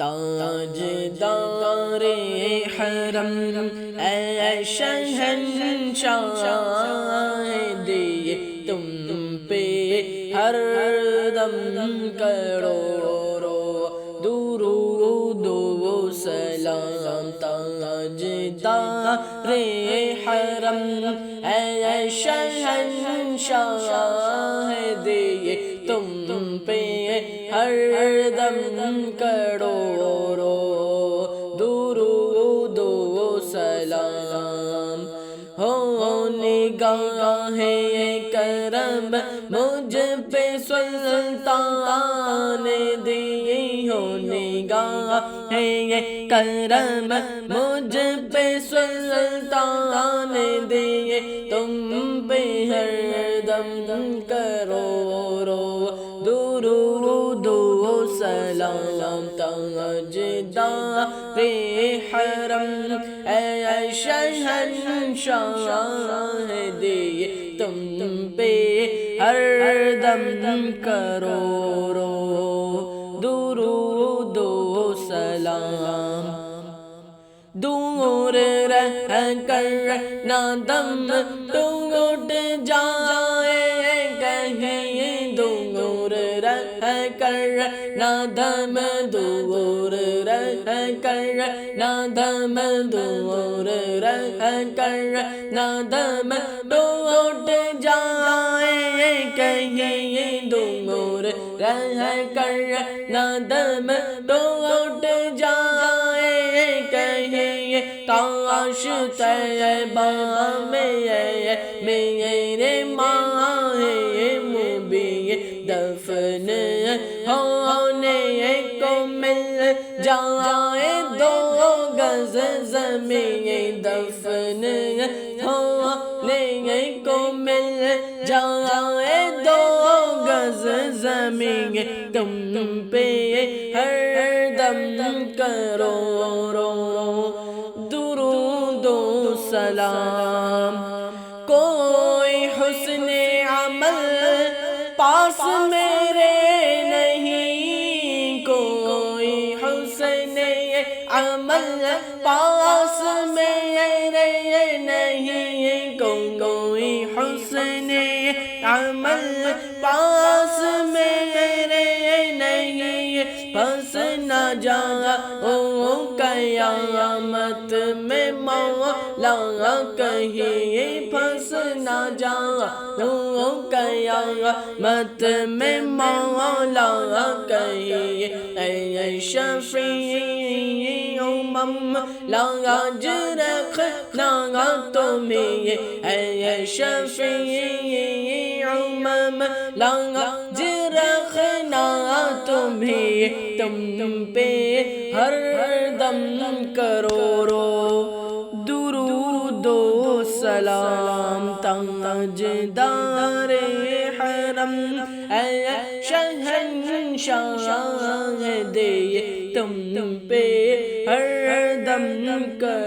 تاجدار حرم اے شہنشاہ دیے تم پہ ہر دم کروڑوں درود و سلام تاجدار حرم اے شہنشاہ دیے تم پہ ہر دم کروڑوں درود و سلام ہو نگاہ کرم مجھ پہ سلطان دی ہو نگاہ کرم مجھ پہ سلطان دی تم پہ ہر دم کروڑوں درود و سلام تاجدار حرم اے شہنشاہ دیے تم پہ ہر دم کروڑوں درود و سلام دور رہ کر نہ دم ٹوٹ جائے کہیں دور رہ کر نہ دم دور رہ کر نہ دم دور رہ کر نہ دم ٹوٹ جائے کہیں دور رہ کر نہ دم ٹوٹ جائے کہیں کاش طیبہ میں میرے ماہ مبین دفن ہونے کو مل جائے دو گز زمین دفن ہونے کو مل جائے دو گز زمین تم پہ ہر دم کروڑوں درود و سلام کوئی حسن عمل پاس میرے نہیں کوئی حسن عمل پاس میرے نہیں کوئی حسن عمل پاس میرے نہیں پس نہ جاؤ قیامت میں مولا کہیں پھنس نہ جاؤ قیامت میں مولا کہیں اے شفیع امم لاج رکھنا تمہیں اے شفیع امم لاج رکھنا تمہیں تم پہ ہر دم کروڑوں درود و سلام تاجدار حرم اے شہنشاہ دیے تم پہ ہر دم کروڑوں